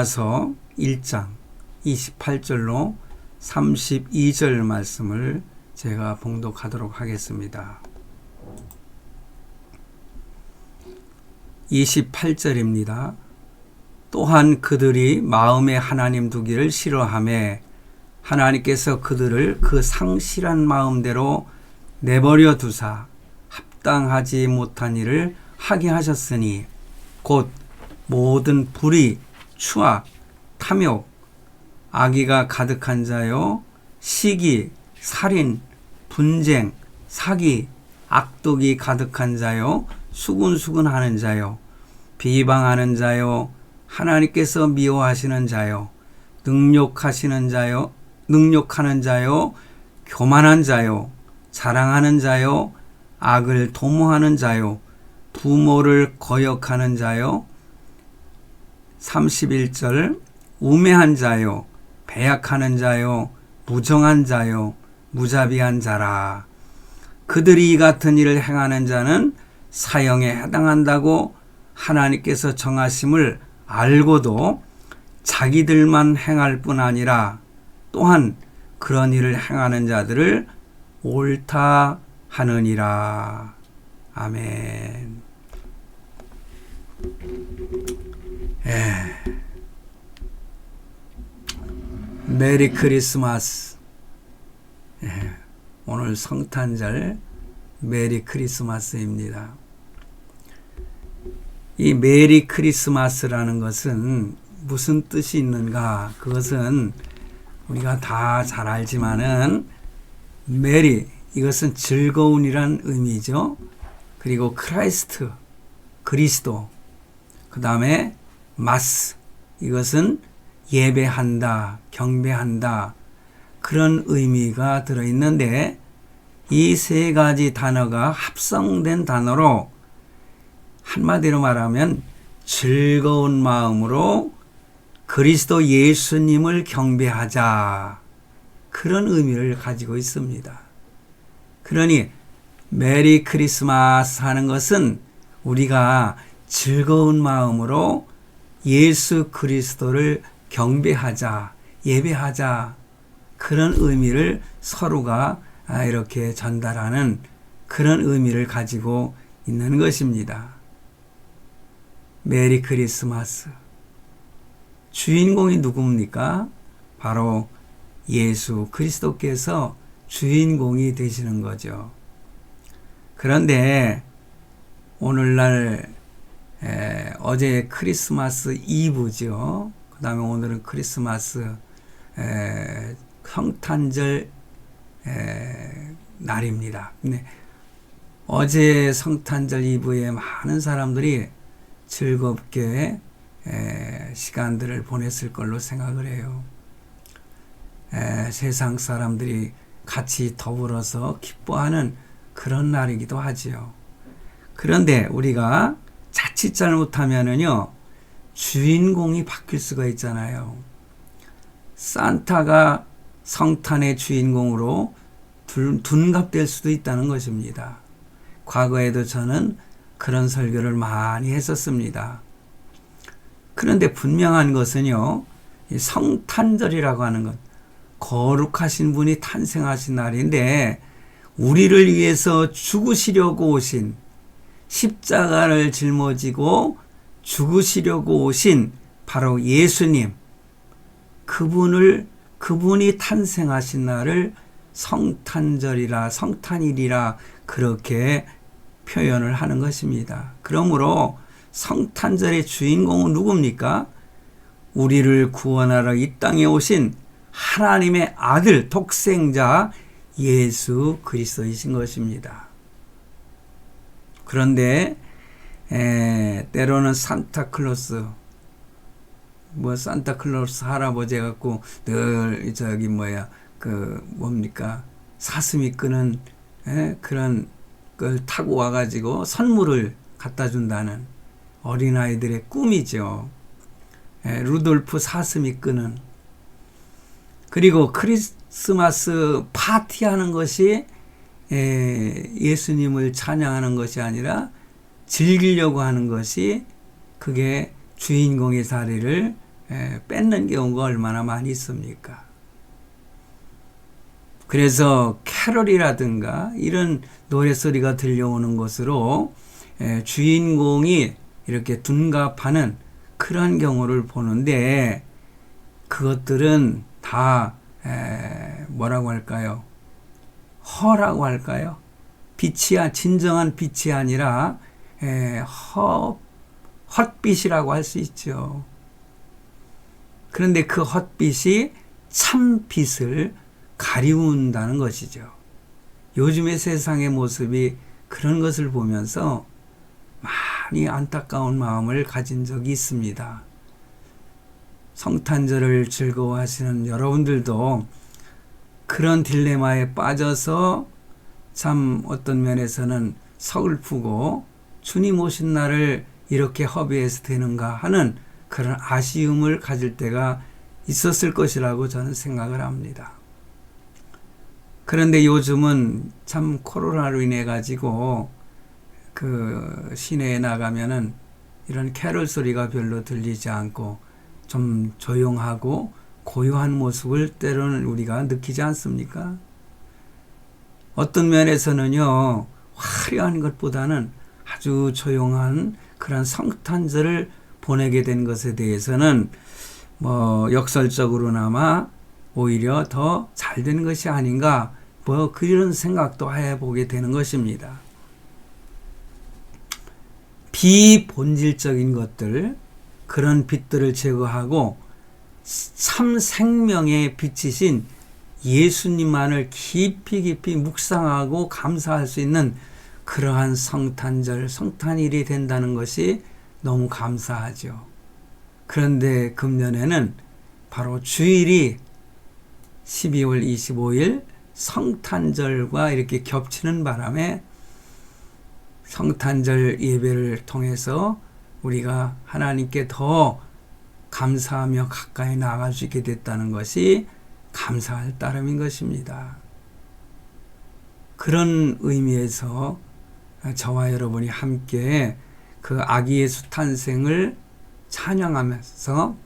로마서 1장 28절로 32절 말씀을 제가 봉독하도록 하겠습니다. 28절입니다. 또한 그들이 마음에 하나님 두기를 싫어하며 하나님께서 그들을 그 상실한 마음대로 내버려 두사 합당하지 못한 일을 하게 하셨으니 곧 모든 불의, 추악, 탐욕, 악의가 가득한 자요, 시기, 살인, 분쟁, 사기, 악독이 가득한 자요, 수군수군하는 자요, 비방하는 자요, 하나님께서 미워하시는 자요, 능욕하는 자요, 교만한 자요, 자랑하는 자요, 악을 도모하는 자요, 부모를 거역하는 자요, 31절 우매한 자요, 배약하는 자요, 무정한 자요, 무자비한 자라. 그들이 이 같은 일을 행하는 자는 사형에 해당한다고 하나님께서 정하심을 알고도 자기들만 행할 뿐 아니라 또한 그런 일을 행하는 자들을 옳다 하느니라. 아멘. 메리 크리스마스. 오늘 성탄절 메리 크리스마스입니다. 이 메리 크리스마스라는 것은 무슨 뜻이 있는가? 그것은 우리가 다 잘 알지만은 메리, 이것은 즐거운이란 의미죠. 그리고 크라이스트, 그리스도. 그 다음에 마스, 이것은 예배한다, 경배한다, 그런 의미가 들어있는데 이 세 가지 단어가 합성된 단어로 한마디로 말하면 즐거운 마음으로 그리스도 예수님을 경배하자, 그런 의미를 가지고 있습니다. 그러니 메리 크리스마스 하는 것은 우리가 즐거운 마음으로 예수 그리스도를 경배하자, 예배하자, 그런 의미를 서로가 이렇게 전달하는 그런 의미를 가지고 있는 것입니다. 메리 크리스마스. 주인공이 누굽니까? 바로 예수 그리스도께서 주인공이 되시는 거죠. 그런데 오늘날 어제 크리스마스 이브죠. 그 다음에 오늘은 크리스마스 성탄절 날입니다. 근데 어제 성탄절 이브에 많은 사람들이 즐겁게 시간들을 보냈을 걸로 생각을 해요. 세상 사람들이 같이 더불어서 기뻐하는 그런 날이기도 하지요. 그런데 우리가 자칫 잘못하면은요, 주인공이 바뀔 수가 있잖아요. 산타가 성탄의 주인공으로 둔갑될 수도 있다는 것입니다. 과거에도 저는 그런 설교를 많이 했었습니다. 그런데 분명한 것은요, 이 성탄절이라고 하는 것, 거룩하신 분이 탄생하신 날인데 우리를 위해서 죽으시려고 오신, 십자가를 짊어지고 죽으시려고 오신 바로 예수님, 그분이 탄생하신 날을 성탄절이라, 성탄일이라 그렇게 표현을 하는 것입니다. 그러므로 성탄절의 주인공은 누굽니까? 우리를 구원하러 이 땅에 오신 하나님의 아들, 독생자 예수 그리스도이신 것입니다. 그런데 때로는 산타클로스 할아버지 해갖고 늘 사슴이 끄는 그런 걸 타고 와가지고 선물을 갖다 준다는 어린아이들의 꿈이죠. 루돌프 사슴이 끄는. 그리고 크리스마스 파티하는 것이 예수님을 찬양하는 것이 아니라 즐기려고 하는 것이, 그게 주인공의 자리를 뺏는 경우가 얼마나 많이 있습니까? 그래서 캐럴이라든가 이런 노래소리가 들려오는 것으로 주인공이 이렇게 둔갑하는 그런 경우를 보는데, 그것들은 다 뭐라고 할까요? 허라고 할까요? 진정한 빛이 아니라 헛빛이라고 할 수 있죠. 그런데 그 헛빛이 참 빛을 가리운다는 것이죠. 요즘의 세상의 모습이 그런 것을 보면서 많이 안타까운 마음을 가진 적이 있습니다. 성탄절을 즐거워하시는 여러분들도 그런 딜레마에 빠져서 참 어떤 면에서는 서글프고 주님 오신 날을 이렇게 허비해서 되는가 하는 그런 아쉬움을 가질 때가 있었을 것이라고 저는 생각을 합니다. 그런데 요즘은 참 코로나로 인해 가지고 그 시내에 나가면은 이런 캐롤 소리가 별로 들리지 않고 좀 조용하고 고요한 모습을 때로는 우리가 느끼지 않습니까? 어떤 면에서는요, 화려한 것보다는 아주 조용한 그런 성탄절을 보내게 된 것에 대해서는 역설적으로나마 오히려 더 잘 되는 것이 아닌가, 그런 생각도 해보게 되는 것입니다. 비본질적인 것들, 그런 빛들을 제거하고 참 생명의 빛이신 예수님만을 깊이 묵상하고 감사할 수 있는 그러한 성탄일이 된다는 것이 너무 감사하죠. 그런데 금년에는 바로 주일이 12월 25일 성탄절과 이렇게 겹치는 바람에 성탄절 예배를 통해서 우리가 하나님께 더 감사하며 가까이 나아갈 수 있게 됐다는 것이 감사할 따름인 것입니다. 그런 의미에서 저와 여러분이 함께 그 아기 예수 탄생을 찬양하면서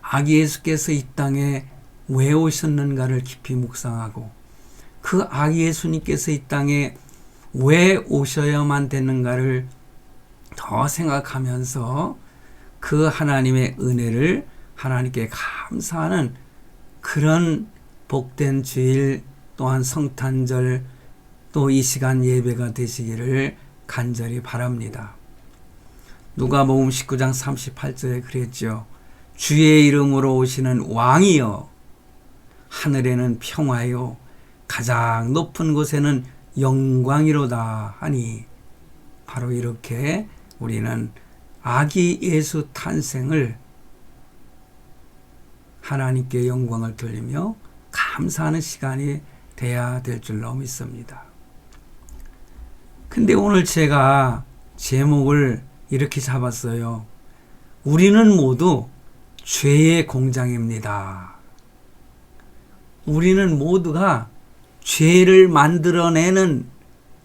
아기 예수께서 이 땅에 왜 오셨는가를 깊이 묵상하고, 그 아기 예수님께서 이 땅에 왜 오셔야만 되는가를 더 생각하면서 그 하나님의 은혜를 하나님께 감사하는 그런 복된 주일, 또한 성탄절, 또 이 시간 예배가 되시기를 간절히 바랍니다. 누가복음 19장 38절에 그랬죠. 주의 이름으로 오시는 왕이여, 하늘에는 평화요, 가장 높은 곳에는 영광이로다 하니, 바로 이렇게 우리는 아기 예수 탄생을 하나님께 영광을 돌리며 감사하는 시간이 돼야 될 줄로 믿습니다. 근데 오늘 제가 제목을 이렇게 잡았어요. 우리는 모두 죄의 공장입니다. 우리는 모두가 죄를 만들어내는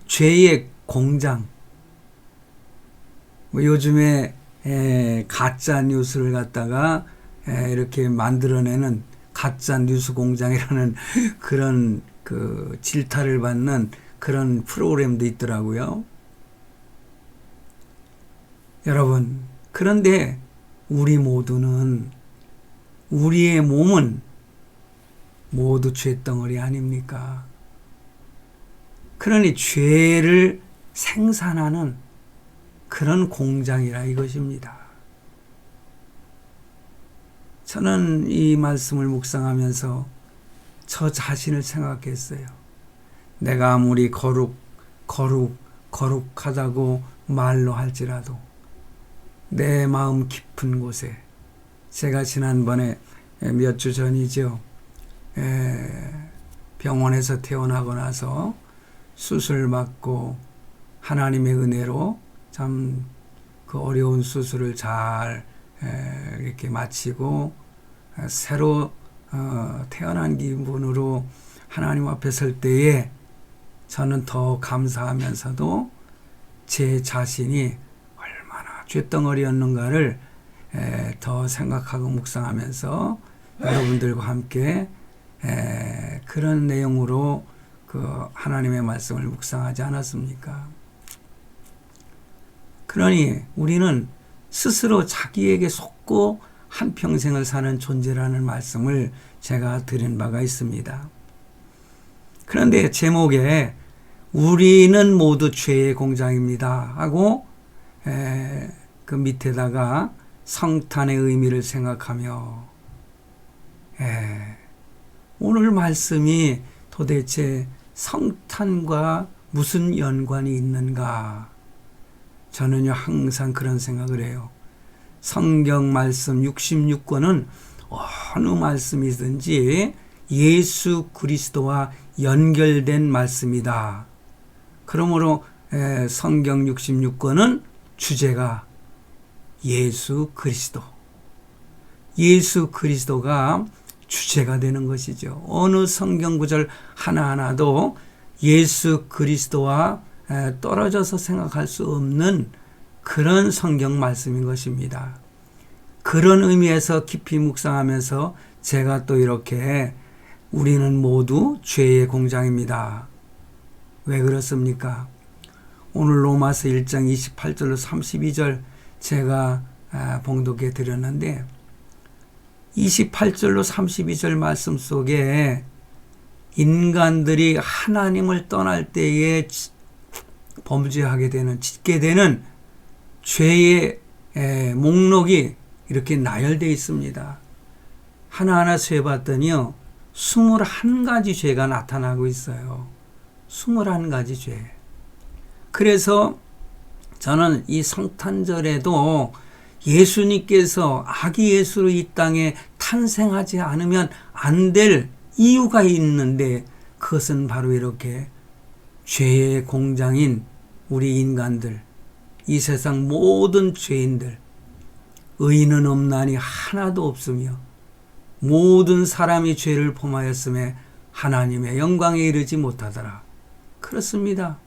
죄의 공장. 요즘에 가짜 뉴스를 갖다가 이렇게 만들어내는 가짜 뉴스 공장이라는 그런 그 질타를 받는 그런 프로그램도 있더라고요. 여러분, 그런데 우리의 몸은 모두 죄덩어리 아닙니까? 그러니 죄를 생산하는 그런 공장이라 이것입니다. 저는 이 말씀을 묵상하면서 저 자신을 생각했어요. 내가 아무리 거룩하다고 말로 할지라도 내 마음 깊은 곳에, 제가 지난번에 몇 주 전이죠, 병원에서 퇴원하고 나서 수술 받고 하나님의 은혜로 참 그 어려운 수술을 잘 이렇게 마치고 새로 태어난 기분으로 하나님 앞에 설 때에 저는 더 감사하면서도 제 자신이 얼마나 쇳덩어리였는가를 더 생각하고 묵상하면서 여러분들과 함께 그런 내용으로 그 하나님의 말씀을 묵상하지 않았습니까? 그러니 우리는 스스로 자기에게 속고 한평생을 사는 존재라는 말씀을 제가 드린 바가 있습니다. 그런데 제목에 우리는 모두 죄의 공장입니다 하고 그 밑에다가 성탄의 의미를 생각하며 오늘 말씀이 도대체 성탄과 무슨 연관이 있는가? 저는요 항상 그런 생각을 해요. 성경 말씀 66권은 어느 말씀이든지 예수 그리스도와 연결된 말씀이다. 그러므로 성경 66권은 주제가 예수 그리스도. 예수 그리스도가 주제가 되는 것이죠. 어느 성경 구절 하나하나도 예수 그리스도와 떨어져서 생각할 수 없는 그런 성경 말씀인 것입니다. 그런 의미에서 깊이 묵상하면서 제가 또 이렇게 우리는 모두 죄의 공장입니다. 왜 그렇습니까? 오늘 로마서 1장 28절로 32절 제가 봉독해 드렸는데 28절로 32절 말씀 속에 인간들이 하나님을 떠날 때에 범죄하게 되는, 짓게 되는 죄의 목록이 이렇게 나열되어 있습니다. 하나하나 세봤더니요 21가지 죄가 나타나고 있어요. 21가지 죄. 그래서 저는 이 성탄절에도 예수님께서 아기 예수로 이 땅에 탄생하지 않으면 안 될 이유가 있는데 그것은 바로 이렇게 죄의 공장인 우리 인간들, 이 세상 모든 죄인들, 의인은 없나니 하나도 없으며 모든 사람이 죄를 범하였음에 하나님의 영광에 이르지 못하더라. 그렇습니다.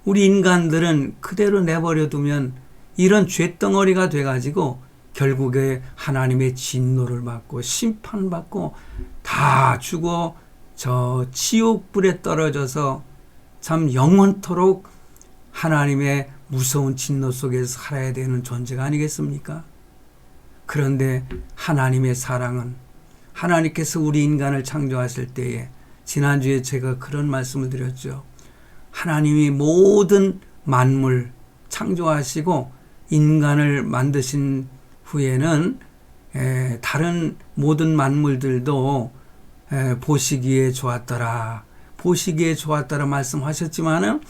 우리 인간들은 그대로 내버려 두면 이런 죄덩어리가 돼가지고 결국에 하나님의 진노를 받고 심판받고 다 죽어 저 지옥불에 떨어져서 참 영원토록 하나님의 무서운 진노 속에서 살아야 되는 존재가 아니겠습니까? 그런데 하나님의 사랑은 하나님께서 우리 인간을 창조하실 때에 지난주에 제가 그런 말씀을 드렸죠. 하나님이 모든 만물 창조하시고 인간을 만드신 후에는 다른 모든 만물들도 보시기에 좋았더라. 보시기에 좋았더라 말씀하셨지만은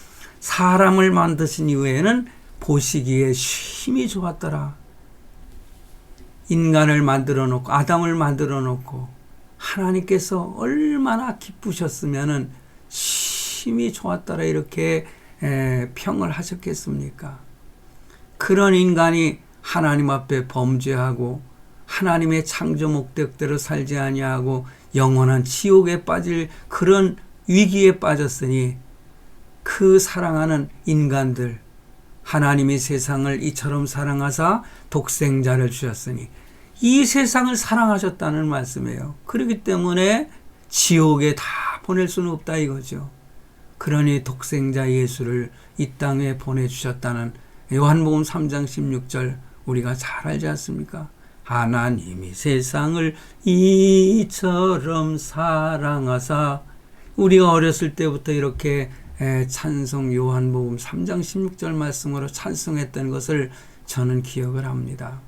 사람을 만드신 이후에는 보시기에 심히 좋았더라. 인간을 만들어 놓고 아담을 만들어 놓고 하나님께서 얼마나 기쁘셨으면은 심히 좋았더라 이렇게 평을 하셨겠습니까? 그런 인간이 하나님 앞에 범죄하고 하나님의 창조 목적대로 살지 아니하고 영원한 지옥에 빠질 그런 위기에 빠졌으니 그 사랑하는 인간들, 하나님이 세상을 이처럼 사랑하사 독생자를 주셨으니 이 세상을 사랑하셨다는 말씀이에요. 그렇기 때문에 지옥에 다 보낼 수는 없다 이거죠. 그러니 독생자 예수를 이 땅에 보내주셨다는 요한복음 3장 16절 우리가 잘 알지 않습니까? 하나님이 세상을 이처럼 사랑하사, 우리가 어렸을 때부터 이렇게 찬송 요한복음 3장 16절 말씀으로 찬송했던 것을 저는 기억을 합니다.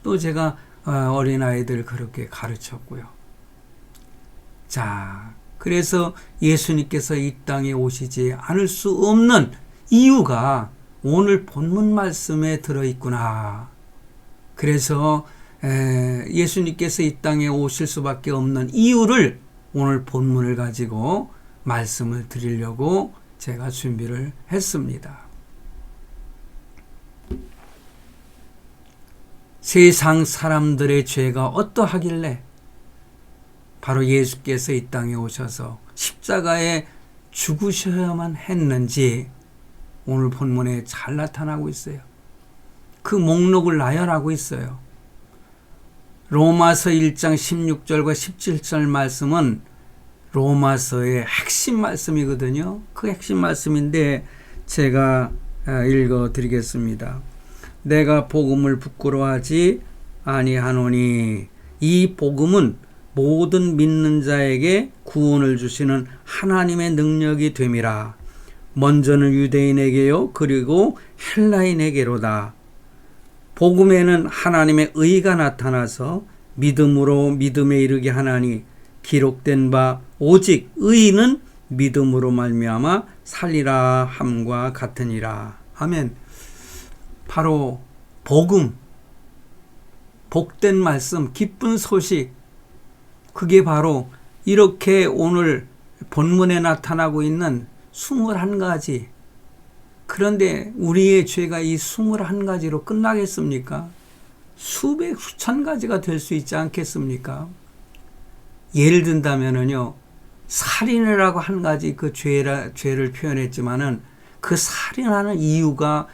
또 제가 어린아이들 그렇게 가르쳤고요. 자, 그래서 예수님께서 이 땅에 오시지 않을 수 없는 이유가 오늘 본문 말씀에 들어있구나. 그래서 예수님께서 이 땅에 오실 수밖에 없는 이유를 오늘 본문을 가지고 말씀을 드리려고 제가 준비를 했습니다. 세상 사람들의 죄가 어떠하길래 바로 예수께서 이 땅에 오셔서 십자가에 죽으셔야만 했는지 오늘 본문에 잘 나타나고 있어요. 그 목록을 나열하고 있어요. 로마서 1장 16절과 17절 말씀은 로마서의 핵심 말씀이거든요. 그 핵심 말씀인데 제가 읽어 드리겠습니다. 내가 복음을 부끄러워하지 아니하노니 이 복음은 모든 믿는 자에게 구원을 주시는 하나님의 능력이 됨이라. 먼저는 유대인에게요 그리고 헬라인에게로다. 복음에는 하나님의 의가 나타나서 믿음으로 믿음에 이르게 하나니 기록된 바 오직 의인은 믿음으로 말미암아 살리라 함과 같으니라. 아멘. 바로 복음, 복된 말씀, 기쁜 소식, 그게 바로 이렇게 오늘 본문에 나타나고 있는 21가지. 그런데 우리의 죄가 이 21가지로 끝나겠습니까? 수백, 수천 가지가 될 수 있지 않겠습니까? 예를 든다면요, 살인이라고 한 가지 그 죄를 표현했지만은 그 살인하는 이유가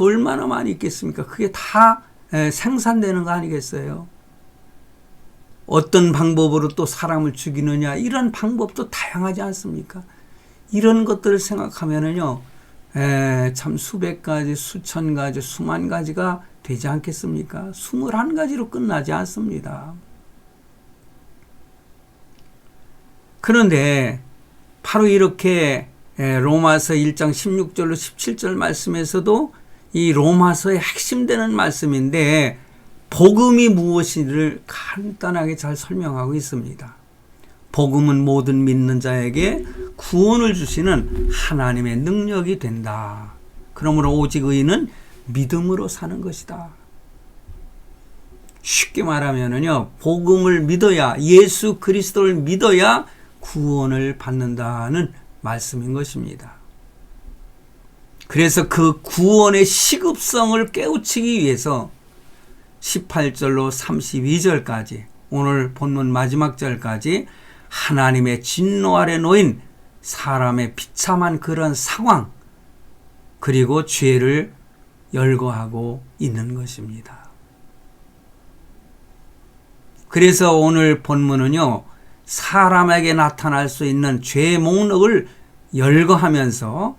얼마나 많이 있겠습니까? 그게 다 생산되는 거 아니겠어요? 어떤 방법으로 또 사람을 죽이느냐, 이런 방법도 다양하지 않습니까? 이런 것들을 생각하면은요, 참 수백 가지, 수천 가지, 수만 가지가 되지 않겠습니까? 21가지로 끝나지 않습니다. 그런데 바로 이렇게 로마서 1장 16절로 17절 말씀에서도 이 로마서의 핵심되는 말씀인데 복음이 무엇인지를 간단하게 잘 설명하고 있습니다. 복음은 모든 믿는 자에게 구원을 주시는 하나님의 능력이 된다. 그러므로 오직 의인은 믿음으로 사는 것이다. 쉽게 말하면요, 복음을 믿어야, 예수 그리스도를 믿어야 구원을 받는다는 말씀인 것입니다. 그래서 그 구원의 시급성을 깨우치기 위해서 18절로 32절까지, 오늘 본문 마지막 절까지 하나님의 진노 아래 놓인 사람의 비참한 그런 상황, 그리고 죄를 열거하고 있는 것입니다. 그래서 오늘 본문은요, 사람에게 나타날 수 있는 죄의 목록을 열거하면서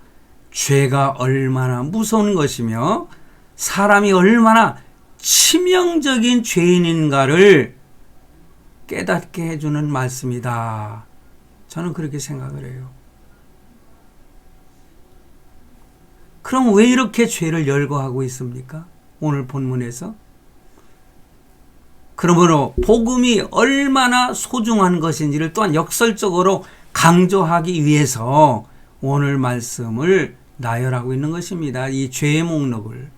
죄가 얼마나 무서운 것이며 사람이 얼마나 치명적인 죄인인가를 깨닫게 해주는 말씀이다. 저는 그렇게 생각을 해요. 그럼 왜 이렇게 죄를 열거하고 있습니까? 오늘 본문에서. 그러므로 복음이 얼마나 소중한 것인지를 또한 역설적으로 강조하기 위해서 오늘 말씀을 나열하고 있는 것입니다. 이 죄의 목록을.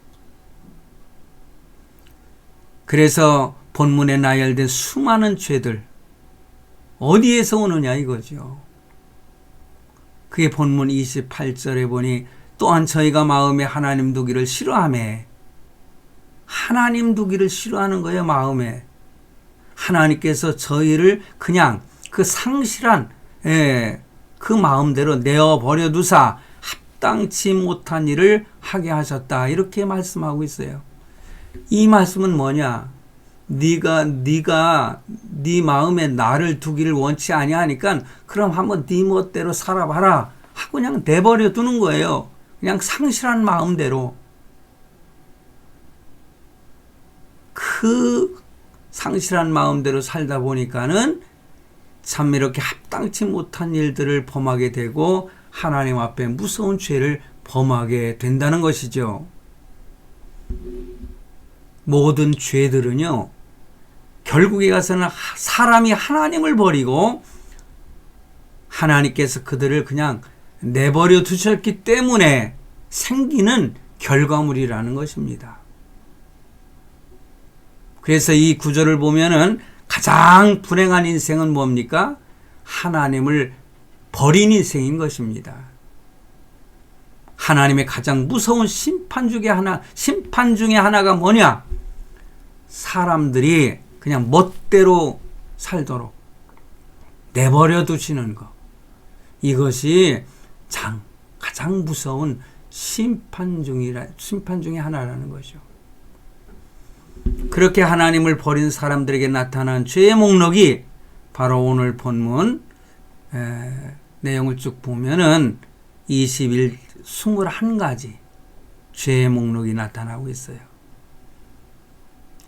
그래서 본문에 나열된 수많은 죄들, 어디에서 오느냐 이거죠. 그게 본문 28절에 보니 또한 저희가 마음에 하나님 두기를 싫어하며, 하나님 두기를 싫어하는 거예요. 마음에 하나님께서 저희를 그냥 그 상실한 그 마음대로 내어버려 두사 합당치 못한 일을 하게 하셨다, 이렇게 말씀하고 있어요. 이 말씀은 뭐냐? 네가 네 마음에 나를 두기를 원치 아니하니까 그럼 한번 네 멋대로 살아봐라 하고 그냥 내버려 두는 거예요. 그냥 상실한 마음대로. 그 상실한 마음대로 살다 보니까는 참 이렇게 합당치 못한 일들을 범하게 되고 하나님 앞에 무서운 죄를 범하게 된다는 것이죠. 모든 죄들은요, 결국에 가서는 사람이 하나님을 버리고 하나님께서 그들을 그냥 내버려 두셨기 때문에 생기는 결과물이라는 것입니다. 그래서 이 구절을 보면은 가장 불행한 인생은 뭡니까? 하나님을 버린 인생인 것입니다. 하나님의 가장 무서운 심판 중에 하나가 뭐냐? 사람들이 그냥 멋대로 살도록 내버려 두시는 것. 이것이 가장 무서운 심판 중에 하나라는 거죠. 그렇게 하나님을 버린 사람들에게 나타난 죄의 목록이 바로 오늘 본문 내용을 쭉 보면은 21가지 죄의 목록이 나타나고 있어요.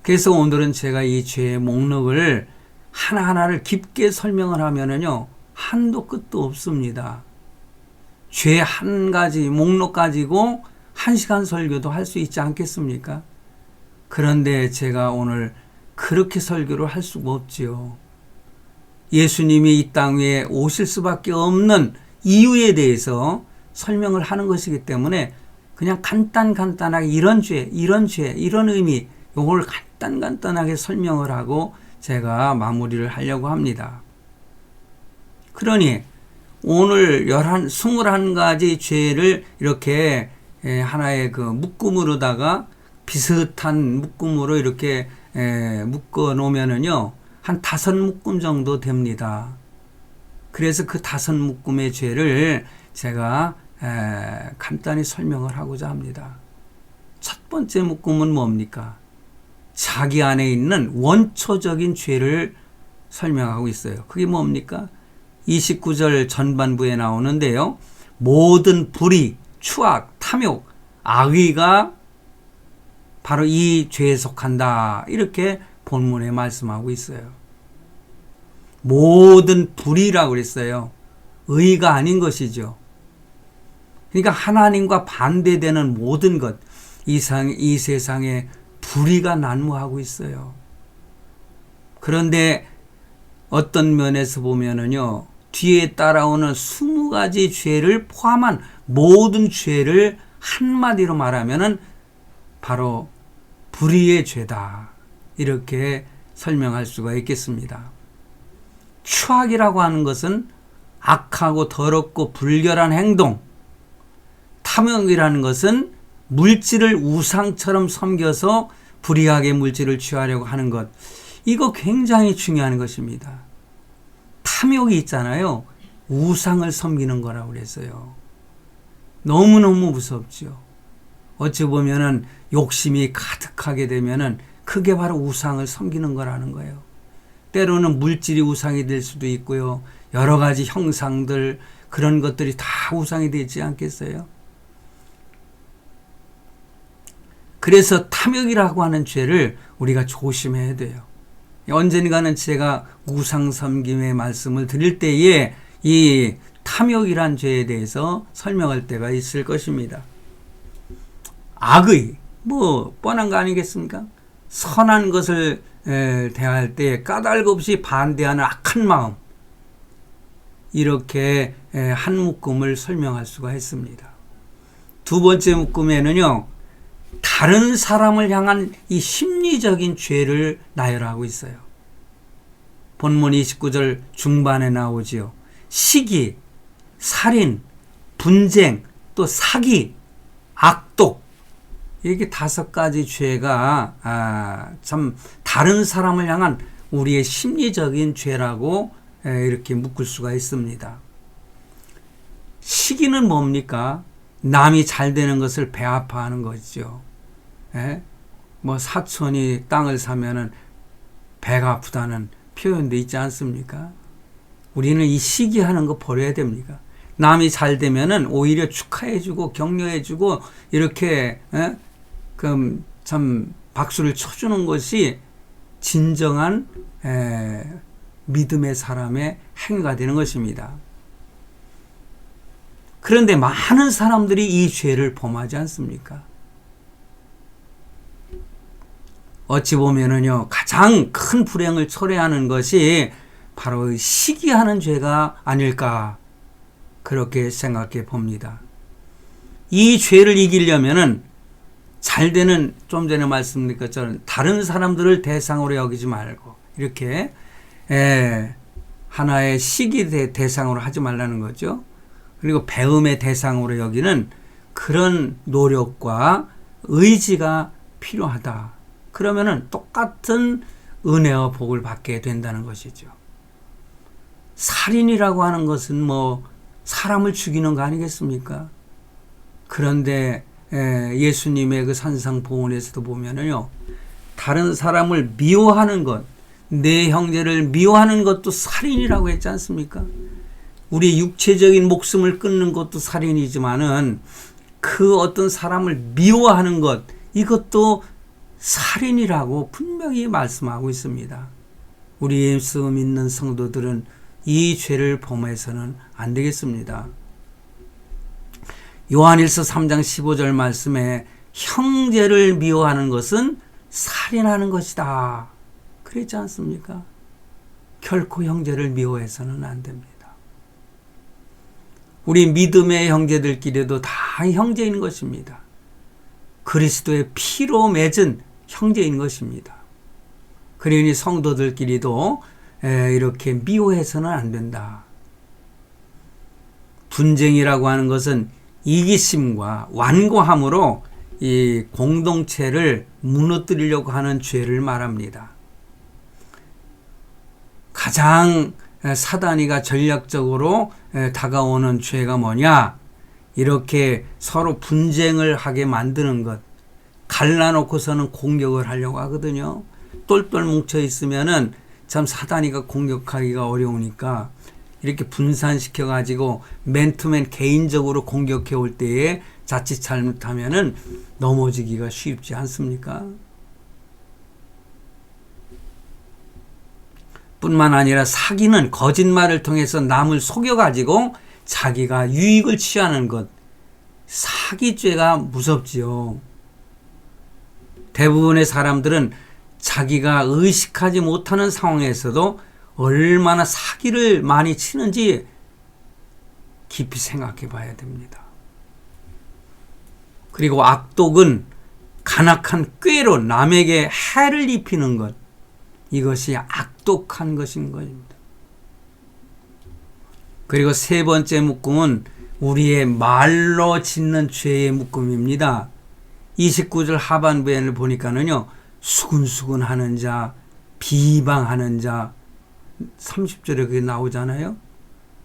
그래서 오늘은 제가 이 죄의 목록을 하나하나를 깊게 설명을 하면은요, 한도 끝도 없습니다. 죄 한 가지 목록 가지고 1시간 설교도 할 수 있지 않겠습니까? 그런데 제가 오늘 그렇게 설교를 할 수가 없지요. 예수님이 이 땅 위에 오실 수밖에 없는 이유에 대해서 설명을 하는 것이기 때문에 그냥 간단하게 이런 죄, 이런 의미, 요걸 간단하게 설명을 하고 제가 마무리를 하려고 합니다. 그러니 오늘 21가지 죄를 이렇게 하나의 그 묶음으로다가 비슷한 묶음으로 이렇게 묶어 놓으면은요, 한 5묶음 정도 됩니다. 그래서 그 5묶음의 죄를 제가 간단히 설명을 하고자 합니다. 첫 번째 묶음은 뭡니까? 자기 안에 있는 원초적인 죄를 설명하고 있어요. 그게 뭡니까? 29절 전반부에 나오는데요. 모든 불의, 추악, 탐욕, 악의가 바로 이 죄에 속한다. 이렇게 본문에 말씀하고 있어요. 모든 불의라고 그랬어요. 의가 아닌 것이죠. 그러니까 하나님과 반대되는 모든 것, 이 세상에 불의가 난무하고 있어요. 그런데 어떤 면에서 보면은요, 뒤에 따라오는 20가지 죄를 포함한 모든 죄를 한마디로 말하면은 바로 불의의 죄다. 이렇게 설명할 수가 있겠습니다. 추악이라고 하는 것은 악하고 더럽고 불결한 행동, 탐욕이라는 것은 물질을 우상처럼 섬겨서 불의하게 물질을 취하려고 하는 것, 이거 굉장히 중요한 것입니다. 탐욕이 있잖아요. 우상을 섬기는 거라고 그랬어요. 너무너무 무섭죠. 어찌 보면은 욕심이 가득하게 되면은 그게 바로 우상을 섬기는 거라는 거예요. 때로는 물질이 우상이 될 수도 있고요. 여러 가지 형상들, 그런 것들이 다 우상이 되지 않겠어요? 그래서 탐욕이라고 하는 죄를 우리가 조심해야 돼요. 언젠가는 제가 우상 섬김의 말씀을 드릴 때에 이 탐욕이란 죄에 대해서 설명할 때가 있을 것입니다. 악의, 뻔한 거 아니겠습니까? 선한 것을 대할 때 까닭 없이 반대하는 악한 마음, 이렇게 한 묶음을 설명할 수가 있습니다. 두 번째 묶음에는요, 다른 사람을 향한 이 심리적인 죄를 나열하고 있어요. 본문 29절 중반에 나오지요. 시기, 살인, 분쟁, 또 사기, 악독, 이렇게 5가지 죄가 참 다른 사람을 향한 우리의 심리적인 죄라고 이렇게 묶을 수가 있습니다. 시기는 뭡니까? 남이 잘 되는 것을 배아파하는 거죠. 사촌이 땅을 사면은 배가 아프다는 표현도 있지 않습니까? 우리는 이 시기하는 거 버려야 됩니까? 남이 잘 되면은 오히려 축하해주고 격려해주고 이렇게 참 박수를 쳐주는 것이 진정한 믿음의 사람의 행위가 되는 것입니다. 그런데 많은 사람들이 이 죄를 범하지 않습니까? 어찌 보면은요, 가장 큰 불행을 초래하는 것이 바로 시기하는 죄가 아닐까, 그렇게 생각해 봅니다. 이 죄를 이기려면은 잘 되는, 좀 전에 말씀드린 것처럼 다른 사람들을 대상으로 여기지 말고 이렇게 하나의 시기 대상으로 하지 말라는 거죠. 그리고 배움의 대상으로 여기는 그런 노력과 의지가 필요하다. 그러면은 똑같은 은혜와 복을 받게 된다는 것이죠. 살인이라고 하는 것은 사람을 죽이는 거 아니겠습니까? 그런데 예수님의 그 산상보훈에서도 보면은요, 다른 사람을 미워하는 것, 내 형제를 미워하는 것도 살인이라고 했지 않습니까? 우리 육체적인 목숨을 끊는 것도 살인이지만은 그 어떤 사람을 미워하는 것, 이것도 살인이라고 분명히 말씀하고 있습니다. 우리 예수 믿는 성도들은 이 죄를 범해서는 안 되겠습니다. 요한일서 3장 15절 말씀에 형제를 미워하는 것은 살인하는 것이다. 그랬지 않습니까? 결코 형제를 미워해서는 안 됩니다. 우리 믿음의 형제들끼리도 다 형제인 것입니다. 그리스도의 피로 맺은 형제인 것입니다. 그러니 성도들끼리도 이렇게 미워해서는 안 된다. 분쟁이라고 하는 것은 이기심과 완고함으로 이 공동체를 무너뜨리려고 하는 죄를 말합니다. 가장 사단이가 전략적으로 다가오는 죄가 뭐냐? 이렇게 서로 분쟁을 하게 만드는 것. 갈라놓고서는 공격을 하려고 하거든요. 똘똘 뭉쳐 있으면은 참 사단이가 공격하기가 어려우니까 이렇게 분산시켜 가지고 맨투맨 개인적으로 공격해 올 때에 자칫 잘못하면은 넘어지기가 쉽지 않습니까? 뿐만 아니라 사기는 거짓말을 통해서 남을 속여가지고 자기가 유익을 취하는 것. 사기죄가 무섭지요. 대부분의 사람들은 자기가 의식하지 못하는 상황에서도 얼마나 사기를 많이 치는지 깊이 생각해 봐야 됩니다. 그리고 악독은 간악한 꾀로 남에게 해를 입히는 것. 이것이 악독한 것인 것입니다. 그리고 세 번째 묶음은 우리의 말로 짓는 죄의 묶음입니다. 29절 하반부에 보니까는요, 수군수군 하는 자, 비방하는 자, 30절에 그게 나오잖아요.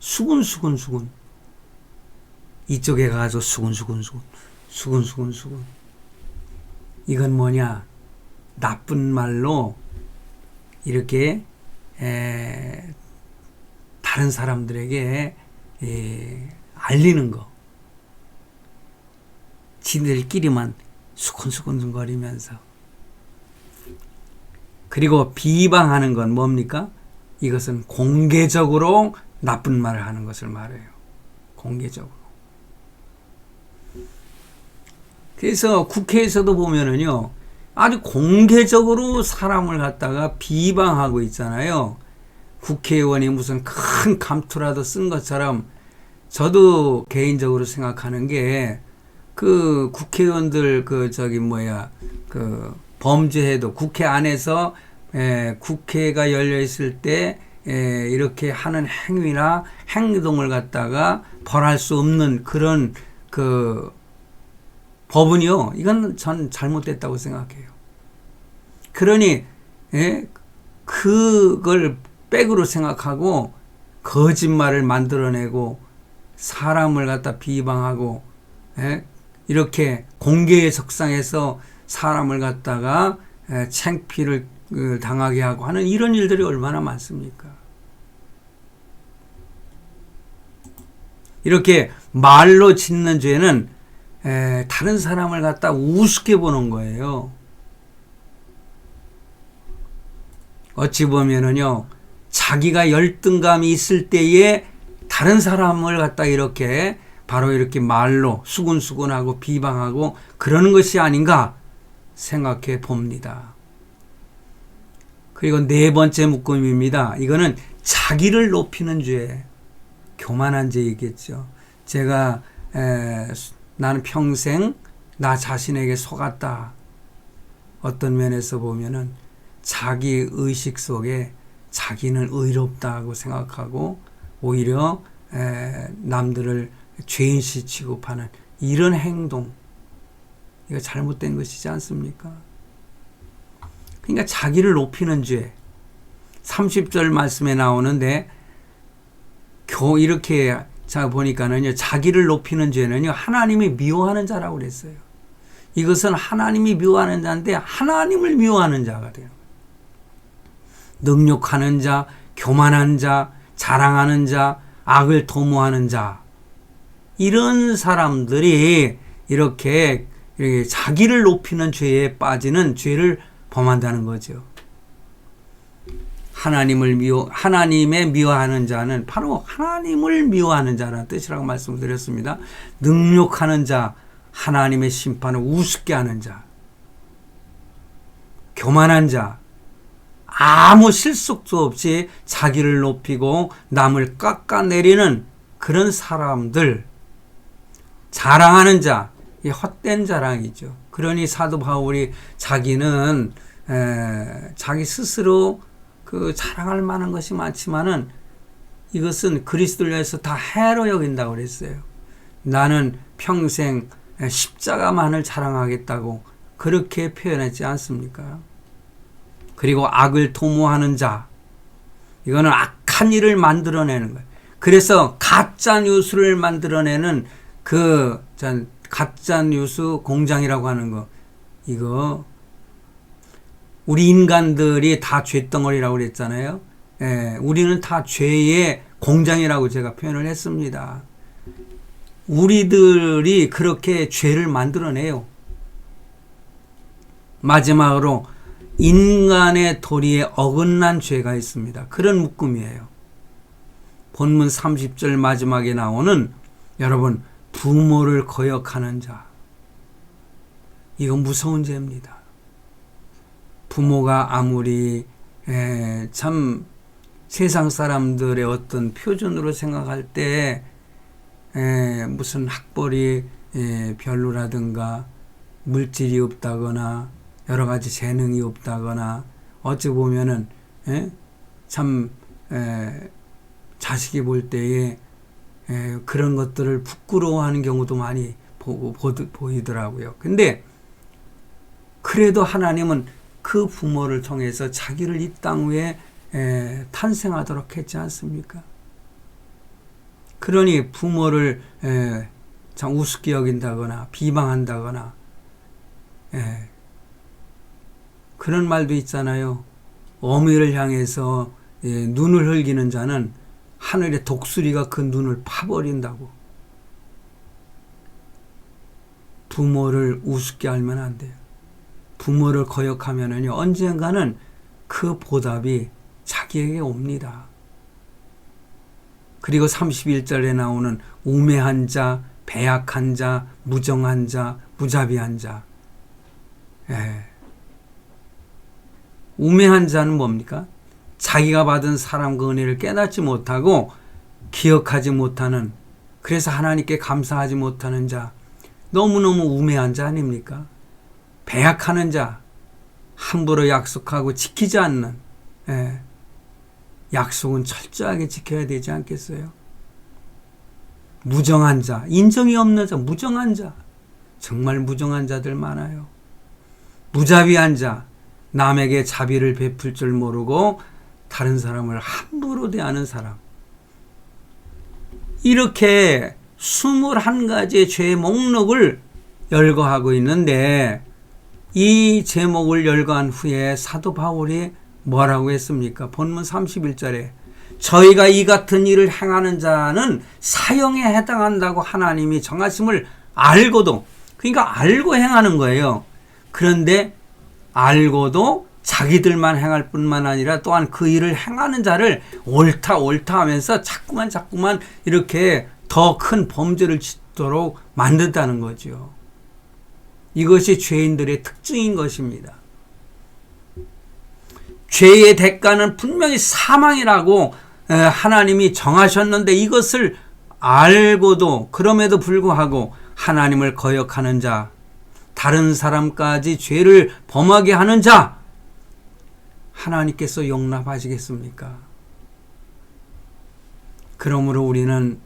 수군. 이쪽에 가서 수군. 이건 뭐냐? 나쁜 말로 이렇게 다른 사람들에게 알리는 거. 지들끼리만 수근수근거리면서. 그리고 비방하는 건 뭡니까? 이것은 공개적으로 나쁜 말을 하는 것을 말해요. 공개적으로. 그래서 국회에서도 보면은요, 아주 공개적으로 사람을 갖다가 비방하고 있잖아요. 국회의원이 무슨 큰 감투라도 쓴 것처럼. 저도 개인적으로 생각하는 게 그 국회의원들 범죄해도 국회 안에서 국회가 열려 있을 때 이렇게 하는 행위나 행동을 갖다가 벌할 수 없는 그런 법은요, 이건 전 잘못됐다고 생각해요. 그러니 그걸 백으로 생각하고 거짓말을 만들어내고 사람을 갖다 비방하고 이렇게 공개의 석상에서 사람을 갖다가 창피를 당하게 하고 하는 이런 일들이 얼마나 많습니까? 이렇게 말로 짓는 죄는 다른 사람을 갖다 우습게 보는 거예요. 어찌 보면은요, 자기가 열등감이 있을 때에 다른 사람을 갖다 이렇게 바로 이렇게 말로 수군수군하고 비방하고 그러는 것이 아닌가 생각해 봅니다. 그리고 네 번째 묶음입니다. 이거는 자기를 높이는 죄, 교만한 죄이겠죠. 제가 나는 평생 나 자신에게 속았다. 어떤 면에서 보면은 자기 의식 속에 자기는 의롭다고 생각하고 오히려 남들을 죄인시 취급하는 이런 행동, 이거 잘못된 것이지 않습니까? 그러니까 자기를 높이는 죄. 30절 말씀에 나오는데 이렇게 자 보니까는요, 자기를 높이는 죄는요 하나님이 미워하는 자라고 그랬어요. 이것은 하나님이 미워하는 자인데 하나님을 미워하는 자가 돼요. 능욕하는 자, 교만한 자, 자랑하는 자, 악을 도모하는 자, 이런 사람들이 이렇게 자기를 높이는 죄에 빠지는 죄를 범한다는 거죠. 하나님의 미워하는 자는 바로 하나님을 미워하는 자라는 뜻이라고 말씀드렸습니다. 능욕하는 자, 하나님의 심판을 우습게 하는 자, 교만한 자, 아무 실속도 없이 자기를 높이고 남을 깎아내리는 그런 사람들, 자랑하는 자, 이 헛된 자랑이죠. 그러니 사도 바울이 자기는 자기 스스로 그 자랑할 만한 것이 많지만은 이것은 그리스도를 위해서 다 해로 여긴다고 그랬어요. 나는 평생 십자가만을 자랑하겠다고 그렇게 표현했지 않습니까? 그리고 악을 도모하는 자, 이거는 악한 일을 만들어내는 거예요. 그래서 가짜 뉴스를 만들어내는 그 가짜 뉴스 공장이라고 하는 거, 이거 우리 인간들이 다 죄덩어리라고 그랬잖아요. 우리는 다 죄의 공장이라고 제가 표현을 했습니다. 우리들이 그렇게 죄를 만들어내요. 마지막으로 인간의 도리에 어긋난 죄가 있습니다. 그런 묶음이에요. 본문 30절 마지막에 나오는, 여러분, 부모를 거역하는 자, 이건 무서운 죄입니다. 부모가 아무리 참 세상 사람들의 어떤 표준으로 생각할 때 무슨 학벌이 별로라든가 물질이 없다거나 여러 가지 재능이 없다거나 어찌 보면은 참 자식이 볼 때에 그런 것들을 부끄러워하는 경우도 많이 보이더라고요. 근데 그래도 하나님은 그 부모를 통해서 자기를 이 땅 위에 탄생하도록 했지 않습니까? 그러니 부모를 참 우습게 여긴다거나 비방한다거나 그런 말도 있잖아요. 어미를 향해서 눈을 흘기는 자는 하늘의 독수리가 그 눈을 파버린다고. 부모를 우습게 알면 안 돼요. 부모를 거역하면은요, 언젠가는 그 보답이 자기에게 옵니다. 그리고 31절에 나오는 우매한 자, 배약한 자, 무정한 자, 무자비한 자. 우매한 자는 뭡니까? 자기가 받은 사람 그 은혜를 깨닫지 못하고 기억하지 못하는, 그래서 하나님께 감사하지 못하는 자, 너무너무 우매한 자 아닙니까? 배약하는 자, 함부로 약속하고 지키지 않는, 약속은 철저하게 지켜야 되지 않겠어요? 무정한 자, 인정이 없는 자, 무정한 자, 정말 무정한 자들 많아요. 무자비한 자, 남에게 자비를 베풀 줄 모르고 다른 사람을 함부로 대하는 사람. 이렇게 21가지의 죄의 목록을 열거하고 있는데, 이 제목을 열거한 후에 사도 바울이 뭐라고 했습니까? 본문 31절에 저희가 이 같은 일을 행하는 자는 사형에 해당한다고 하나님이 정하심을 알고도, 그러니까 알고 행하는 거예요. 그런데 알고도 자기들만 행할 뿐만 아니라 또한 그 일을 행하는 자를 옳다 하면서 자꾸만 이렇게 더 큰 범죄를 짓도록 만든다는 거죠. 이것이 죄인들의 특징인 것입니다. 죄의 대가는 분명히 사망이라고 하나님이 정하셨는데, 이것을 알고도 그럼에도 불구하고 하나님을 거역하는 자, 다른 사람까지 죄를 범하게 하는 자, 하나님께서 용납하시겠습니까? 그러므로 우리는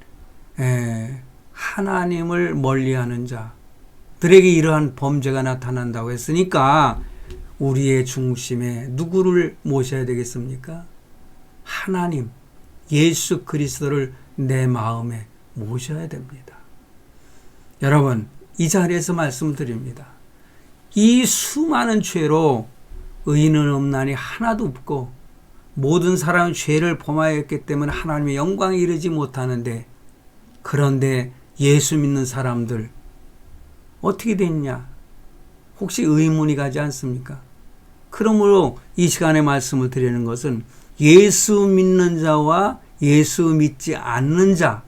하나님을 멀리하는 자들에게 이러한 범죄가 나타난다고 했으니까 우리의 중심에 누구를 모셔야 되겠습니까? 하나님, 예수 그리스도를 내 마음에 모셔야 됩니다. 여러분, 이 자리에서 말씀드립니다. 이 수많은 죄로 의인은 없나니 하나도 없고 모든 사람은 죄를 범하였기 때문에 하나님의 영광에 이르지 못하는데, 그런데 예수 믿는 사람들 어떻게 됐냐? 혹시 의문이 가지 않습니까? 그러므로 이 시간에 말씀을 드리는 것은 예수 믿는 자와 예수 믿지 않는 자,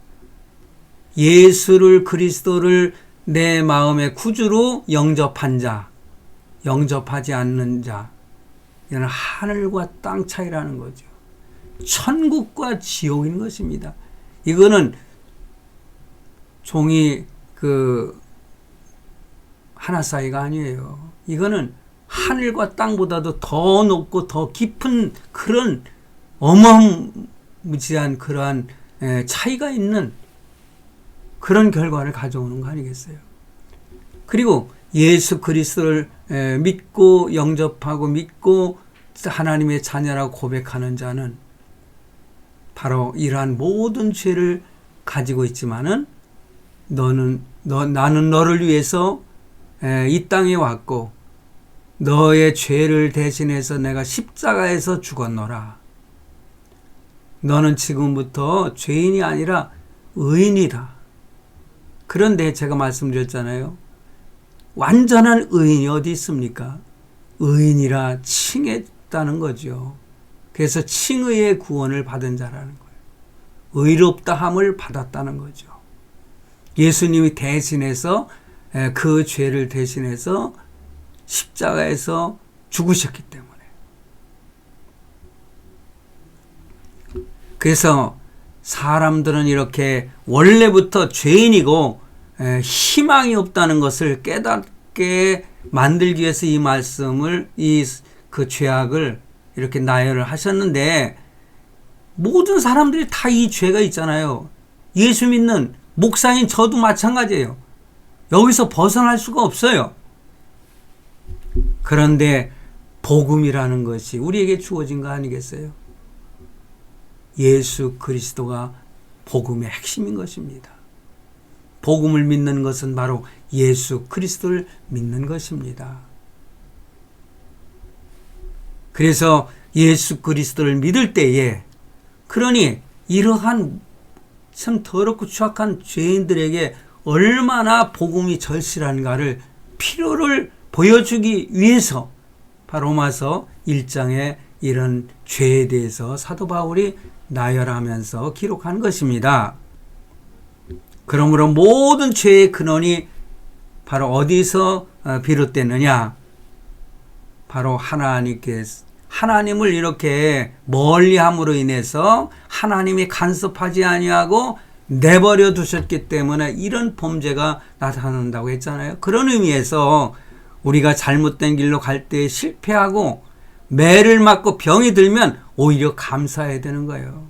예수를 그리스도를 내 마음의 구주로 영접한 자, 영접하지 않는 자, 이는 하늘과 땅 차이라는 거죠. 천국과 지옥인 것입니다. 이거는 종이 하나 사이가 아니에요. 이거는 하늘과 땅보다도 더 높고 더 깊은 그런 어마무지한 그러한 차이가 있는 그런 결과를 가져오는 거 아니겠어요? 그리고 예수 그리스도를 믿고 영접하고 믿고 하나님의 자녀라고 고백하는 자는 바로 이러한 모든 죄를 가지고 있지만은 나는 너를 위해서 이 땅에 왔고 너의 죄를 대신해서 내가 십자가에서 죽었노라. 너는 지금부터 죄인이 아니라 의인이다. 그런데 제가 말씀드렸잖아요. 완전한 의인이 어디 있습니까? 의인이라 칭했다는 거죠. 그래서 칭의의 구원을 받은 자라는 거예요. 의롭다함을 받았다는 거죠. 예수님이 대신해서 그 죄를 대신해서 십자가에서 죽으셨기 때문에. 그래서 사람들은 이렇게 원래부터 죄인이고 희망이 없다는 것을 깨닫게 만들기 위해서 이 말씀을, 그 죄악을 이렇게 나열을 하셨는데, 모든 사람들이 다 이 죄가 있잖아요. 예수 믿는 목사인 저도 마찬가지예요. 여기서 벗어날 수가 없어요. 그런데 복음이라는 것이 우리에게 주어진 거 아니겠어요? 예수 그리스도가 복음의 핵심인 것입니다. 복음을 믿는 것은 바로 예수 그리스도를 믿는 것입니다. 그래서 예수 그리스도를 믿을 때에, 그러니 이러한 참 더럽고 추악한 죄인들에게 얼마나 복음이 절실한가를 필요를 보여주기 위해서 로마서 1장에 이런 죄에 대해서 사도 바울이 나열하면서 기록한 것입니다. 그러므로 모든 죄의 근원이 바로 어디서 비롯됐느냐? 바로 하나님을 이렇게 멀리함으로 인해서 하나님이 간섭하지 아니하고 내버려 두셨기 때문에 이런 범죄가 나타난다고 했잖아요. 그런 의미에서 우리가 잘못된 길로 갈 때 실패하고 매를 맞고 병이 들면 오히려 감사해야 되는 거예요.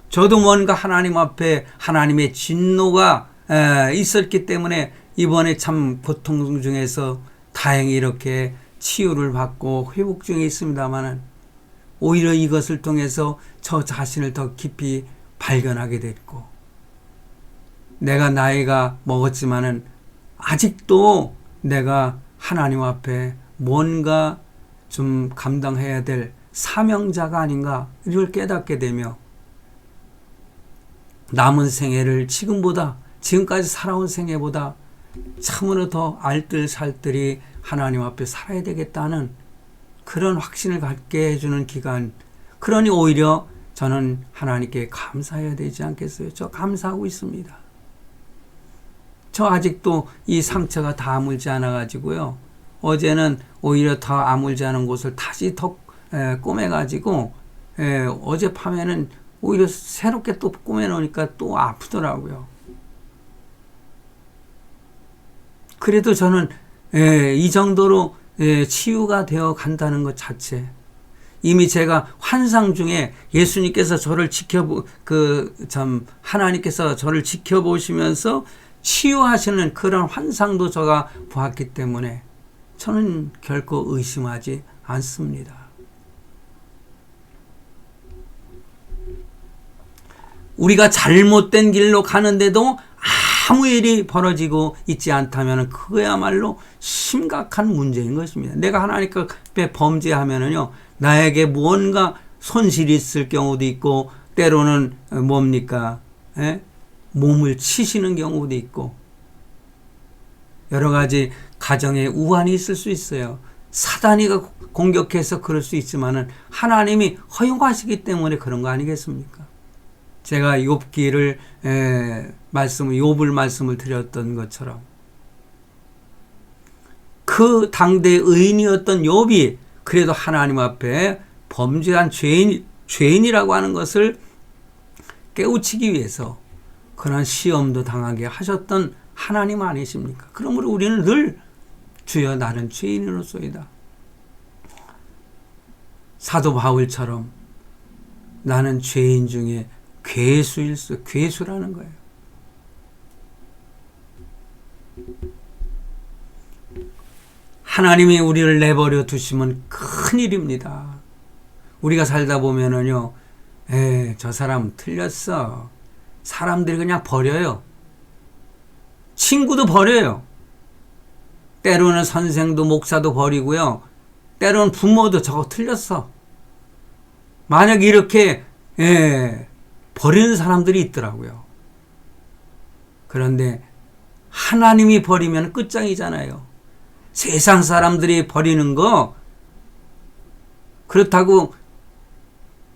저도 뭔가 하나님 앞에 하나님의 진노가 있었기 때문에 이번에 참 고통 중에서 다행히 이렇게 치유를 받고 회복 중에 있습니다만, 오히려 이것을 통해서 저 자신을 더 깊이 발견하게 됐고, 내가 나이가 먹었지만은 아직도 내가 하나님 앞에 뭔가 좀 감당해야 될 사명자가 아닌가, 이걸 깨닫게 되며 남은 생애를 지금까지 살아온 생애보다 참으로 더 알뜰살뜰히 하나님 앞에 살아야 되겠다는 그런 확신을 갖게 해주는 기간. 그러니 오히려 저는 하나님께 감사해야 되지 않겠어요? 저 감사하고 있습니다. 저 아직도 이 상처가 다 아물지 않아 가지고요, 어제는 오히려 더 아물지 않은 곳을 다시 더 꼬매 가지고 어젯밤에는 오히려 새롭게 또 꼬매 놓으니까 또 아프더라고요. 그래도 저는 이 정도로 치유가 되어 간다는 것 자체, 이미 제가 환상 중에 예수님께서 저를 하나님께서 저를 지켜보시면서 치유하시는 그런 환상도 제가 보았기 때문에 저는 결코 의심하지 않습니다. 우리가 잘못된 길로 가는데도 아무 일이 벌어지고 있지 않다면 그거야말로 심각한 문제인 것입니다. 내가 하나님 앞에 범죄하면은요, 나에게 무언가 손실이 있을 경우도 있고, 때로는 뭡니까? 몸을 치시는 경우도 있고, 여러 가지 가정에 우환이 있을 수 있어요. 사단이 공격해서 그럴 수 있지만은 하나님이 허용하시기 때문에 그런 거 아니겠습니까? 제가 욥기를 욥을 말씀을 드렸던 것처럼 그 당대의 의인이었던 욥이 그래도 하나님 앞에 범죄한 죄인이라고 하는 것을 깨우치기 위해서 그런 시험도 당하게 하셨던 하나님 아니십니까? 그러므로 우리는 늘 주여 나는 죄인으로소이다. 사도 바울처럼 나는 죄인 중에 괴수라는 거예요. 하나님이 우리를 내버려 두시면 큰일입니다. 우리가 살다 보면은요, 저 사람 틀렸어. 사람들이 그냥 버려요. 친구도 버려요. 때로는 선생도 목사도 버리고요. 때로는 부모도 저거 틀렸어. 만약 이렇게 버리는 사람들이 있더라고요. 그런데 하나님이 버리면 끝장이잖아요. 세상 사람들이 버리는 거 그렇다고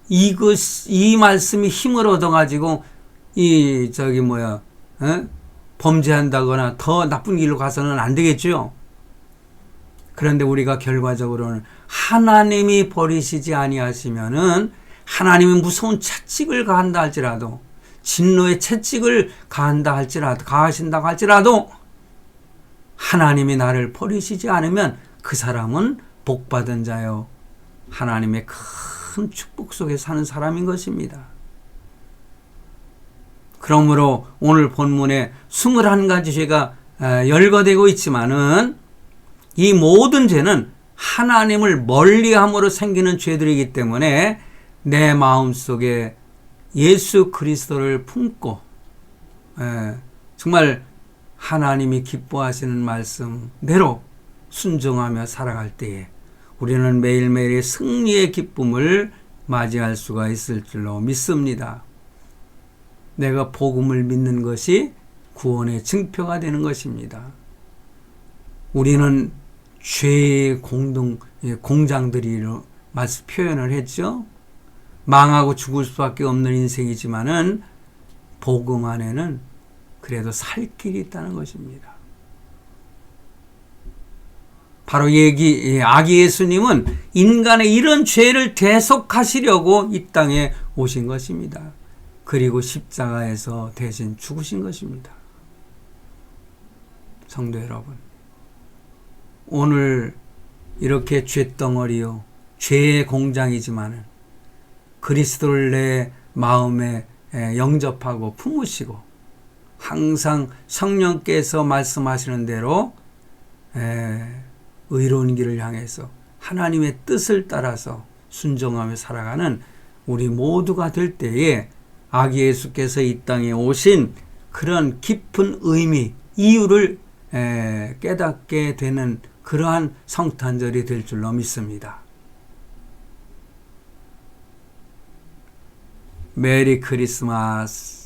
이 말씀이 힘을 얻어가지고 범죄한다거나 더 나쁜 길로 가서는 안 되겠죠. 그런데 우리가 결과적으로는 하나님이 버리시지 아니하시면은 하나님이 무서운 채찍을 가한다 할지라도 진노의 채찍을 가하신다고 할지라도 하나님이 나를 버리시지 않으면 그 사람은 복받은 자요 하나님의 큰 축복 속에 사는 사람인 것입니다. 그러므로 오늘 본문에 21가지 죄가 열거되고 있지만은 이 모든 죄는 하나님을 멀리함으로 생기는 죄들이기 때문에 내 마음속에 예수 그리스도를 품고 정말 하나님이 기뻐하시는 말씀대로 순종하며 살아갈 때에 우리는 매일매일의 승리의 기쁨을 맞이할 수가 있을 줄로 믿습니다. 내가 복음을 믿는 것이 구원의 증표가 되는 것입니다. 우리는 죄의 공장들이로 표현을 했죠. 망하고 죽을 수밖에 없는 인생이지만은 복음 안에는 그래도 살 길이 있다는 것입니다. 바로 아기 예수님은 인간의 이런 죄를 대속하시려고 이 땅에 오신 것입니다. 그리고 십자가에서 대신 죽으신 것입니다. 성도 여러분, 오늘 이렇게 죄덩어리요, 죄의 공장이지만 그리스도를 내 마음에 영접하고 품으시고 항상 성령께서 말씀하시는 대로 의로운 길을 향해서 하나님의 뜻을 따라서 순종하며 살아가는 우리 모두가 될 때에 아기 예수께서 이 땅에 오신 그런 깊은 의미, 이유를 깨닫게 되는 그러한 성탄절이 될 줄로 믿습니다. 메리 크리스마스.